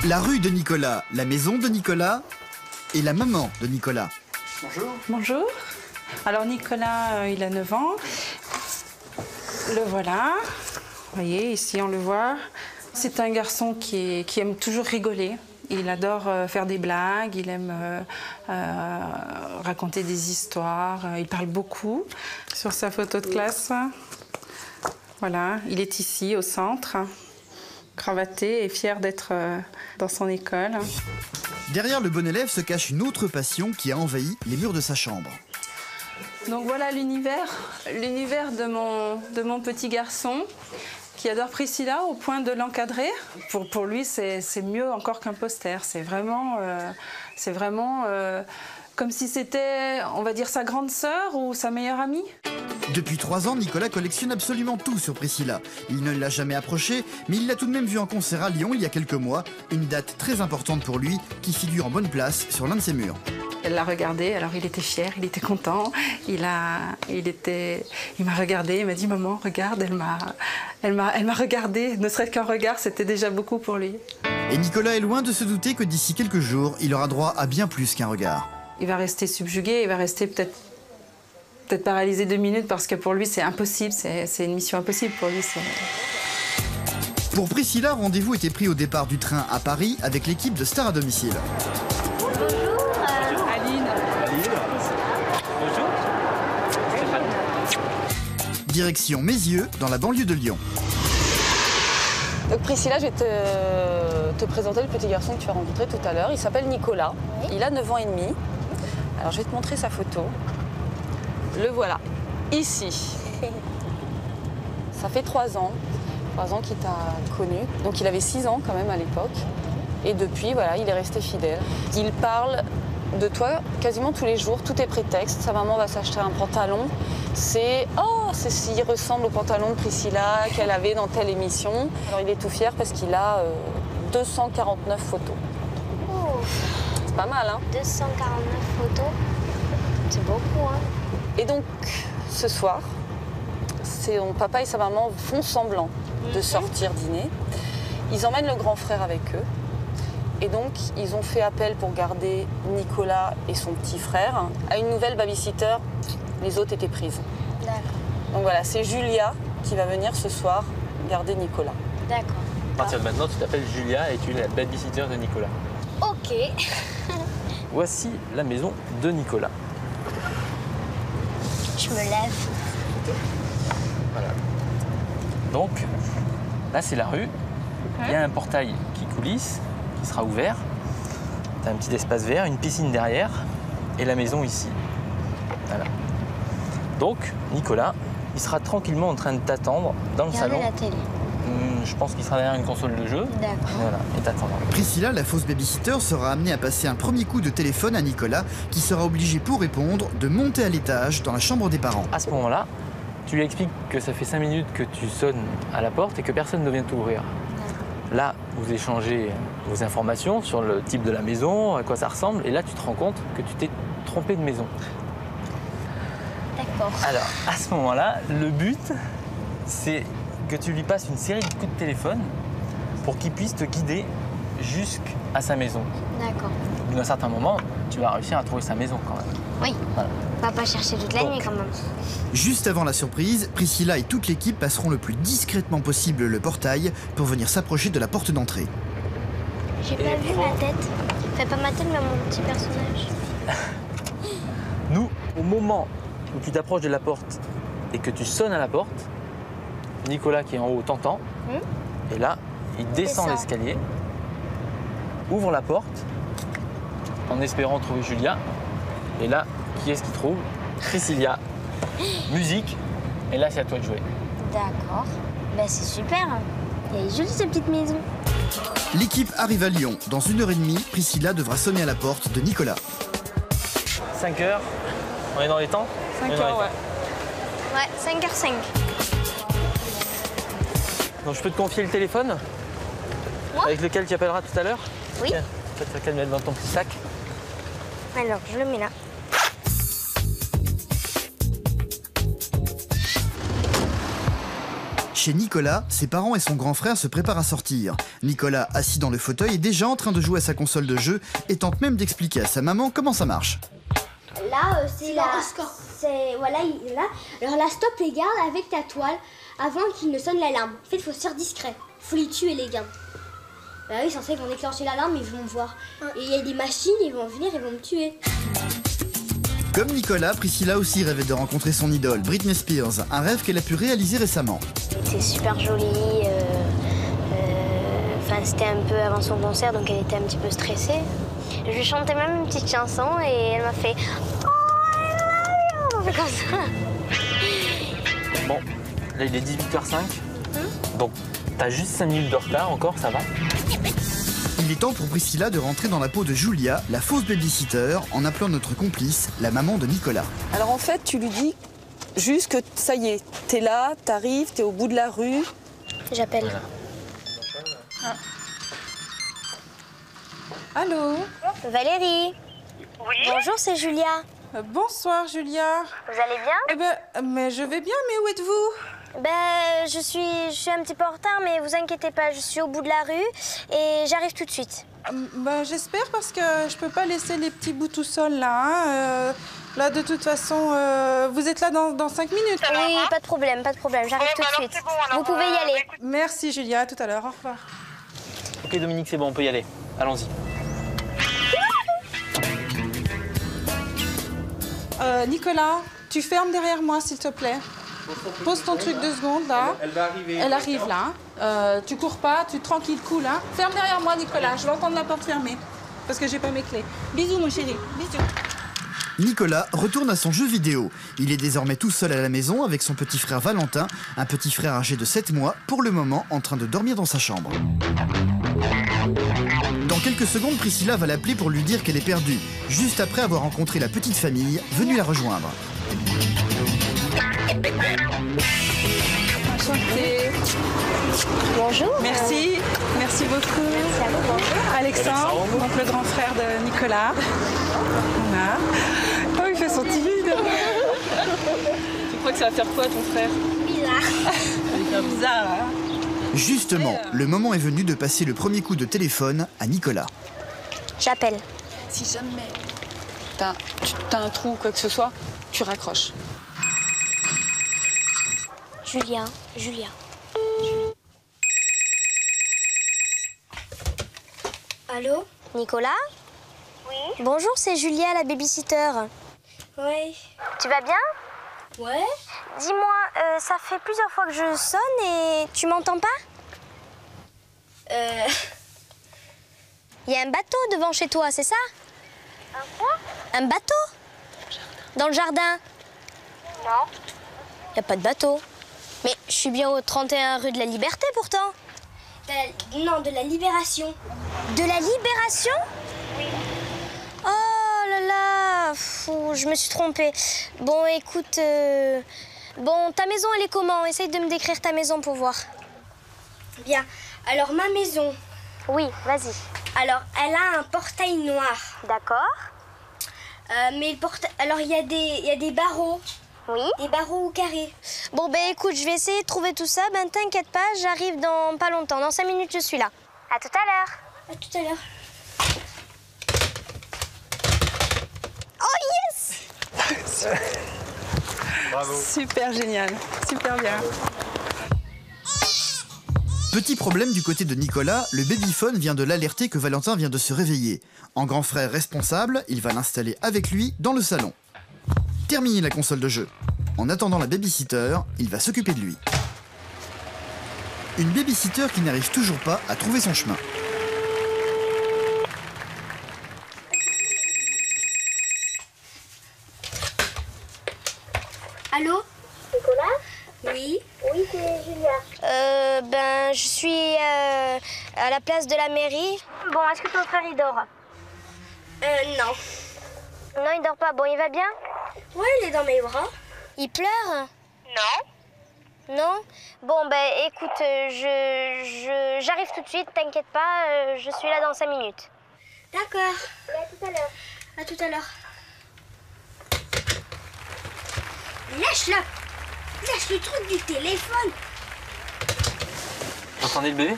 La rue de Nicolas, la maison de Nicolas et la maman de Nicolas. Bonjour. Bonjour. Alors Nicolas, il a 9 ans. Le voilà. Vous voyez, ici on le voit. C'est un garçon qui aime toujours rigoler. Il adore faire des blagues, il aime raconter des histoires. Il parle beaucoup. Sur sa photo de classe, voilà, il est ici au centre, cravaté et fier d'être dans son école. Derrière le bon élève se cache une autre passion qui a envahi les murs de sa chambre. Donc voilà l'univers de mon petit garçon qui adore Priscilla au point de l'encadrer. Pour lui, c'est mieux encore qu'un poster. C'est vraiment comme si c'était, on va dire, sa grande sœur ou sa meilleure amie. Depuis 3 ans, Nicolas collectionne absolument tout sur Priscilla. Il ne l'a jamais approchée, mais il l'a tout de même vue en concert à Lyon il y a quelques mois. Une date très importante pour lui, qui figure en bonne place sur l'un de ses murs. Elle l'a regardé, alors il était fier, il était content. Il m'a regardé, il m'a dit « Maman, regarde, elle m'a regardé. » Ne serait-ce qu'un regard, c'était déjà beaucoup pour lui. Et Nicolas est loin de se douter que d'ici quelques jours, il aura droit à bien plus qu'un regard. Il va rester subjugué, il va rester peut-être paralysé 2 minutes parce que pour lui c'est impossible, c'est une mission impossible pour lui. Pour Priscilla, rendez-vous était pris au départ du train à Paris avec l'équipe de Star à domicile. Bonjour. Aline. Bonjour. Direction Mézieux, dans la banlieue de Lyon. Donc Priscilla, je vais te présenter le petit garçon que tu as rencontré tout à l'heure. Il s'appelle Nicolas, il a 9 ans et demi. Alors je vais te montrer sa photo. Le voilà, ici. Ça fait 3 ans qu'il t'a connu. Donc il avait 6 ans quand même à l'époque. Et depuis, voilà, il est resté fidèle. Il parle de toi quasiment tous les jours, tout est prétexte. Sa maman va s'acheter un pantalon. Il ressemble au pantalon de Priscilla qu'elle avait dans telle émission. Alors il est tout fier parce qu'il a 249 photos. Oh. C'est pas mal, hein? 249 photos, c'est beaucoup, hein? Et donc, ce soir, son papa et sa maman font semblant de sortir dîner. Ils emmènent le grand frère avec eux. Et donc, ils ont fait appel pour garder Nicolas et son petit frère à une nouvelle babysitter. Les autres étaient prises. D'accord. Donc voilà, c'est Julia qui va venir ce soir garder Nicolas. D'accord. À partir de maintenant, tu t'appelles Julia et tu es la babysitter de Nicolas. Ok. Voici la maison de Nicolas. Je me lève. Voilà. Donc, là, c'est la rue. Il y a un portail qui coulisse, qui sera ouvert. Tu as un petit espace vert, une piscine derrière et la maison ici. Voilà. Donc, Nicolas, il sera tranquillement en train de t'attendre dans le Regarder salon. la télé. Je pense qu'il sera derrière une console de jeu. D'accord. Voilà, et t'attendra. Priscilla, la fausse babysitter, sera amenée à passer un premier coup de téléphone à Nicolas, qui sera obligé pour répondre de monter à l'étage dans la chambre des parents. À ce moment-là, tu lui expliques que ça fait 5 minutes que tu sonnes à la porte et que personne ne vient t'ouvrir. Là, vous échangez vos informations sur le type de la maison, à quoi ça ressemble, et là, tu te rends compte que tu t'es trompé de maison. D'accord. Alors, à ce moment-là, le but, c'est que tu lui passes une série de coups de téléphone pour qu'il puisse te guider jusqu'à sa maison. D'accord. Au bout d'un certain moment, tu vas réussir à trouver sa maison quand même. Oui. Voilà. On va pas chercher toute la Donc. nuit quand même. Juste avant la surprise, Priscilla et toute l'équipe passeront le plus discrètement possible le portail pour venir s'approcher de la porte d'entrée. J'ai pas vu ma tête. Fais pas ma tête, mais mon petit personnage. Nous, au moment où tu t'approches de la porte et que tu sonnes à la porte, Nicolas qui est en haut t'entend, et là, il descend Descend. l'escalier, ouvre la porte, en espérant trouver Julia, et là, qui est-ce qu'il trouve? Priscilla. Musique, et là, c'est à toi de jouer. D'accord. Ben c'est super. Elle est jolie cette petite maison. L'équipe arrive à Lyon. Dans 1h30, Priscilla devra sonner à la porte de Nicolas. 5 heures, on est dans les temps? 5 On est dans les heures, temps. ouais. Ouais, 5h05. Donc je peux te confier le téléphone avec lequel tu appelleras tout à l'heure? Oui. Tiens, peut-être qu'elle le mettre dans ton petit sac. Alors, je le mets là. Chez Chez Nicolas, ses parents et son grand frère se préparent à sortir. Nicolas, assis dans le fauteuil, est déjà en train de jouer à sa console de jeu et tente même d'expliquer à sa maman comment ça marche. Là, c'est la... Voilà, il est là. Alors là, stop les gardes avec ta toile avant qu'il ne sonne l'alarme. En fait, il faut se faire discret. Il faut les tuer, les gardes. Bah oui, sans ça, ils vont déclencher l'alarme, ils vont me voir. Et il y a des machines, ils vont venir, ils vont me tuer. Comme Nicolas, Priscilla aussi rêvait de rencontrer son idole, Britney Spears, un rêve qu'elle a pu réaliser récemment. C'était super joli. Enfin, c'était un peu avant son concert, donc elle était un petit peu stressée. Je lui chantais même une petite chanson et elle m'a fait « Oh, I love you !» comme ça. Bon, là il est 18h05, donc t'as juste 5 minutes de retard encore, ça va? Il est temps pour Priscilla de rentrer dans la peau de Julia, la fausse babysitter, en appelant notre complice, la maman de Nicolas. Alors en fait, tu lui dis juste que ça y est, t'es là, t'arrives, t'es au bout de la rue. J'appelle. Voilà. Allô? Valérie. Oui. Bonjour, c'est Julia. Bonsoir, Julia. Vous allez bien? Eh ben, mais je vais bien, mais où êtes-vous? Ben, je suis un petit peu en retard, mais vous inquiétez pas, je suis au bout de la rue et j'arrive tout de suite. Ben, j'espère parce que je peux pas laisser les petits bouts tout seuls là. Hein. Là, de toute façon, vous êtes là dans 5 minutes. Oui, pas de problème, j'arrive tout de suite. Vous pouvez y aller. Merci, Julia, à tout à l'heure, au revoir. Ok Dominique, c'est bon, on peut y aller. Allons-y. Nicolas, tu fermes derrière moi, s'il te plaît. Pose ton truc 2 secondes, là. Elle va arriver. Elle arrive, là. Tu cours pas, tu tranquille, cool, hein. Ferme derrière moi, Nicolas. Je vais entendre la porte fermée. Parce que j'ai pas mes clés. Bisous, mon chéri. Bisous. Nicolas retourne à son jeu vidéo. Il est désormais tout seul à la maison avec son petit frère Valentin, un petit frère âgé de 7 mois, pour le moment en train de dormir dans sa chambre. Dans quelques secondes, Priscilla va l'appeler pour lui dire qu'elle est perdue, juste après avoir rencontré la petite famille venue la rejoindre. Enchantée. Bonjour. Merci. Merci beaucoup. Merci à vous, bonjour. Alexandre, donc le grand frère de Nicolas. Voilà. Oh, il fait son timide. Tu crois que ça va faire quoi ton frère? Bizarre. Bizarre, hein. Justement, le moment est venu de passer le premier coup de téléphone à Nicolas. J'appelle. Si jamais t'as un trou ou quoi que ce soit, tu raccroches. Julia. Allô? Nicolas? Oui. Bonjour, c'est Julia, la babysitter. Oui. Tu vas bien? Ouais. Dis-moi, ça fait plusieurs fois que je sonne et tu m'entends pas? Il y a un bateau devant chez toi, c'est ça? Un quoi? Un bateau? Dans le jardin? Non. Il n'y a pas de bateau. Mais je suis bien au 31 rue de la Liberté pourtant. Non, de la Libération. De la Libération? Oui. Oh là là, je me suis trompée. Bon, écoute, bon, ta maison, elle est comment? Essaye de me décrire ta maison pour voir. Bien. Alors, ma maison. Oui, vas-y. Alors, elle a un portail noir. D'accord. Mais le portail... Alors, il y a des barreaux. Oui. Des barreaux carrés. Bon, ben écoute, je vais essayer de trouver tout ça. Ben t'inquiète pas, j'arrive dans pas longtemps. Dans 5 minutes, je suis là. À tout à l'heure. À tout à l'heure. Oh yes! Bravo. Super génial. Super bien. Petit problème du côté de Nicolas, le babyphone vient de l'alerter que Valentin vient de se réveiller. En grand frère responsable, il va l'installer avec lui dans le salon. Terminé la console de jeu. En attendant la babysitter, il va s'occuper de lui. Une babysitter qui n'arrive toujours pas à trouver son chemin. Allô? Nicolas? Oui. Oui, c'est Julia. Ben, je suis à la place de la mairie. Bon, est-ce que ton frère, il dort? Non. Non, il dort pas. Bon, il va bien? Ouais, il est dans mes bras. Il pleure? Non. Non? Bon, ben, écoute, j'arrive tout de suite, t'inquiète pas, je suis là dans 5 minutes. D'accord. Et à tout à l'heure. À tout à l'heure. Lâche le truc du téléphone. Vous entendez le bébé?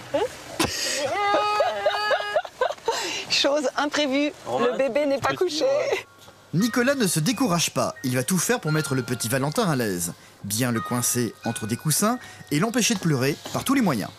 Chose imprévue, le bébé n'est pas couché. Nicolas ne se décourage pas, il va tout faire pour mettre le petit Valentin à l'aise. Bien le coincer entre des coussins et l'empêcher de pleurer par tous les moyens.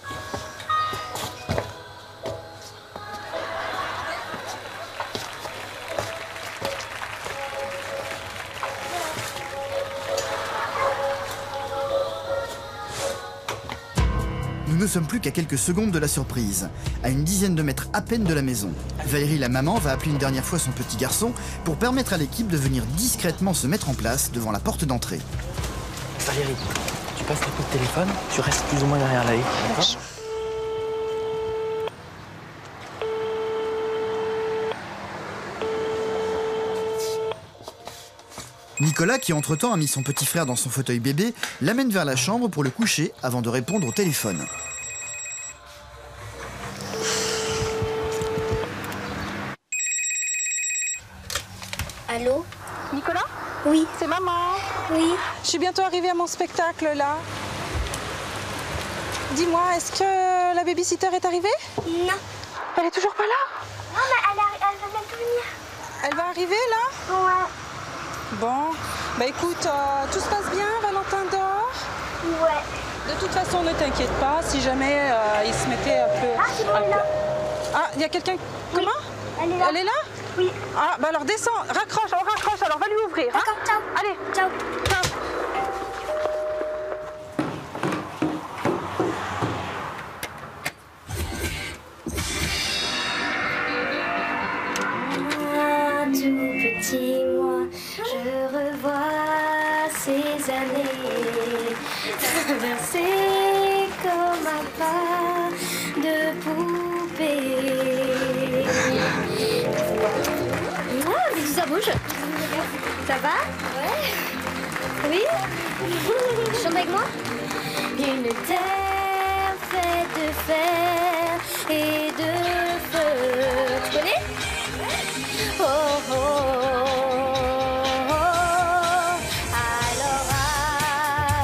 Nous ne sommes plus qu'à quelques secondes de la surprise, à une dizaine de mètres à peine de la maison. Valérie, la maman, va appeler une dernière fois son petit garçon pour permettre à l'équipe de venir discrètement se mettre en place devant la porte d'entrée. Valérie, tu passes le coup de téléphone, tu restes plus ou moins derrière la haie. D'accord ? Nicolas, qui entre-temps a mis son petit frère dans son fauteuil bébé, l'amène vers la chambre pour le coucher avant de répondre au téléphone. Allô? Nicolas? Oui. C'est maman. Oui. Je suis bientôt arrivée à mon spectacle là. Dis-moi, est-ce que la babysitter est arrivée? Non. Elle est toujours pas là? Non, mais elle va bientôt venir. Elle va arriver là? Ouais. Bon, bah écoute, tout se passe bien, Valentin dort? Ouais. De toute façon, ne t'inquiète pas, si jamais il se mettait un peu... Ah, c'est bon, elle est là. Ah, il y a quelqu'un... Comment? Elle est là. Elle est là? Oui. Ah, bah alors descends, raccroche, on raccroche, alors va lui ouvrir. Hein? D'accord, ciao. Allez, Ciao. ciao. Tout petit moi, je revois ces années traversées comme un pas de poupée. Ah, mais ça bouge. Ça va? Ouais. Oui? Chante avec moi? Une terre faite de fer et de feu. Tu connais? Oh, oh, oh, oh. Alors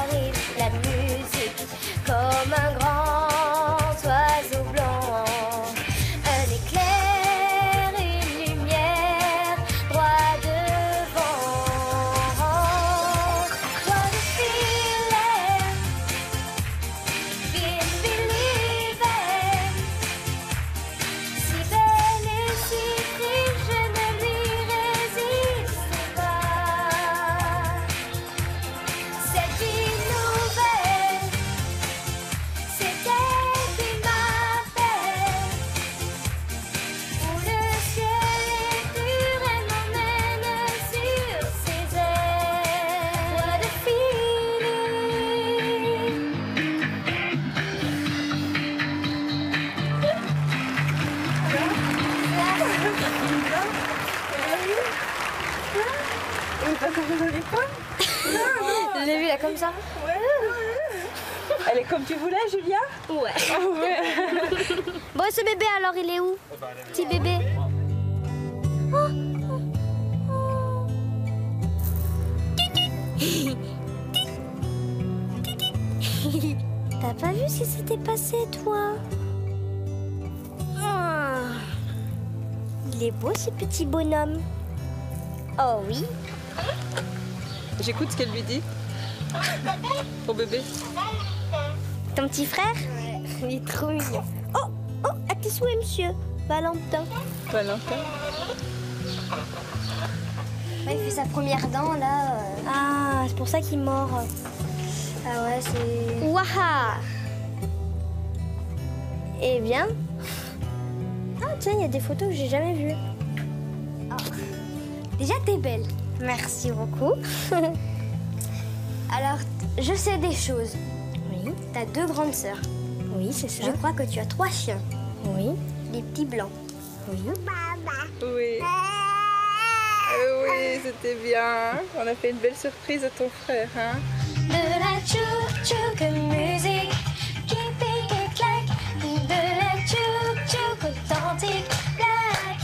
arrive la musique comme un grand oiseau blanc, un éclair, une lumière, droit devant, droit de filet, believe it. Si belle et si triste, je ne lui résiste pas. Cette vie nouvelle, c'est elle qui m'appelle. Où le ciel est pur, elle m'emmène sur ses ailes. What a feeling. Je l'ai vu là comme ça. Elle est comme tu voulais, Julia? Ouais. Bon, ce bébé alors, il est où? Petit bébé. T'as pas vu ce qui s'était passé, toi? Il est beau, ce petit bonhomme. Oh oui. J'écoute ce qu'elle lui dit. Ton bébé. Ton petit frère? Il est trop mignon. Oh, oh, à tes souhaits, monsieur Valentin. Valentin. Ouais, il fait sa première dent, là. Ah, c'est pour ça qu'il mord. Ah ouais, c'est... Waha! Eh bien... Ah, tiens, il y a des photos que j'ai jamais vues. Ah. Déjà, t'es belle. Merci beaucoup. Alors, je sais des choses. Oui. T'as 2 grandes sœurs. Oui, c'est ça. Je crois que tu as 3 chiens. Oui. Les petits blancs. Oui. Oui. Oui, c'était bien. On a fait une belle surprise à ton frère, hein? De la tchouk-tchouk musique qui pique et claque. De la tchouk-tchouk authentique black.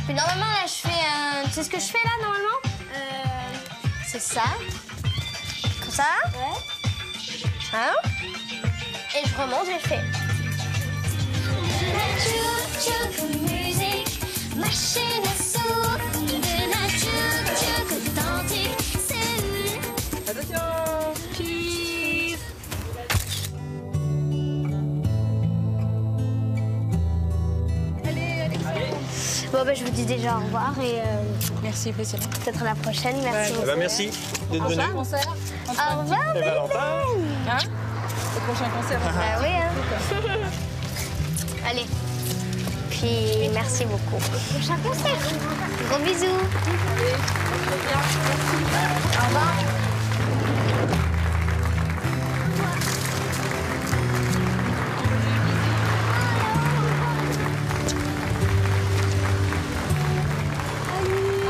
Puis normalement, là, je fais un... Tu sais ce que je fais, là, normalement? C'est ça. Comme ça. Ouais. Hein? Et je remonte, je fais. De la tchouk-tchouk musique, machine à sous. De la tchouk-tchouk authentique, c'est Attention. Cheese. Bon, bah, je vous dis déjà au revoir et Merci, Priscilla. peut-être à la prochaine. Merci beaucoup. Eh ben, merci d'être venu. Concert. Au revoir. Et Valentin. Hein? Le prochain concert. Bah oui, hein. Allez. Puis merci beaucoup. Prochain concert. Gros bisous. Au revoir.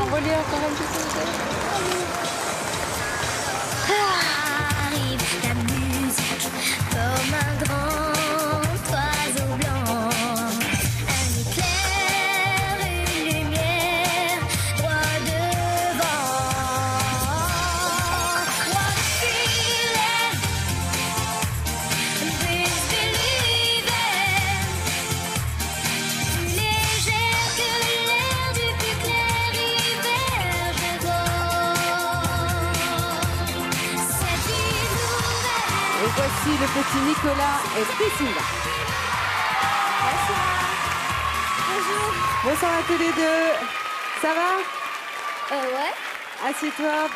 Envoie-lui encore un petit peu. Arrive la musique comme un grand oiseau blanc. Un éclair, une lumière, droit devant. What a feeling, this believing. Plus légère que l'air du plus clair hiver, je vois cette vie nouvelle. Et voici le petit Nicolas et Priscilla. Bonjour. Bonsoir à tous les deux. Ça va? Ouais. Assieds-toi.